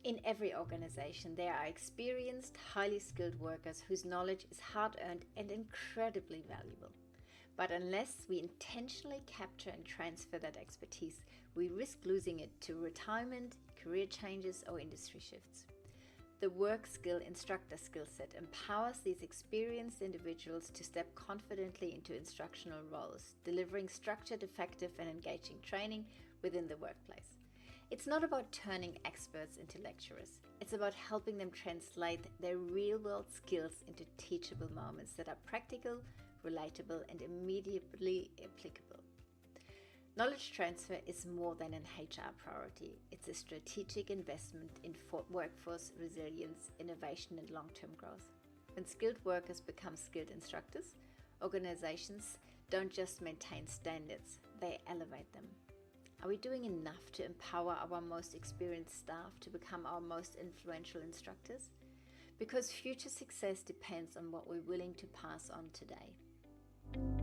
In every organization, there are experienced, highly skilled workers whose knowledge is hard-earned and incredibly valuable. But unless we intentionally capture and transfer that expertise, we risk losing it to retirement, career changes, or industry shifts. The work skill instructor skill set empowers these experienced individuals to step confidently into instructional roles, delivering structured, effective, and engaging training within the workplace. It's not about turning experts into lecturers. It's about helping them translate their real-world skills into teachable moments that are practical, relatable, and immediately applicable. Knowledge transfer is more than an HR priority. It's a strategic investment in workforce resilience, innovation, and long-term growth. When skilled workers become skilled instructors, organizations don't just maintain standards, they elevate them. Are we doing enough to empower our most experienced staff to become our most influential instructors? Because future success depends on what we're willing to pass on today.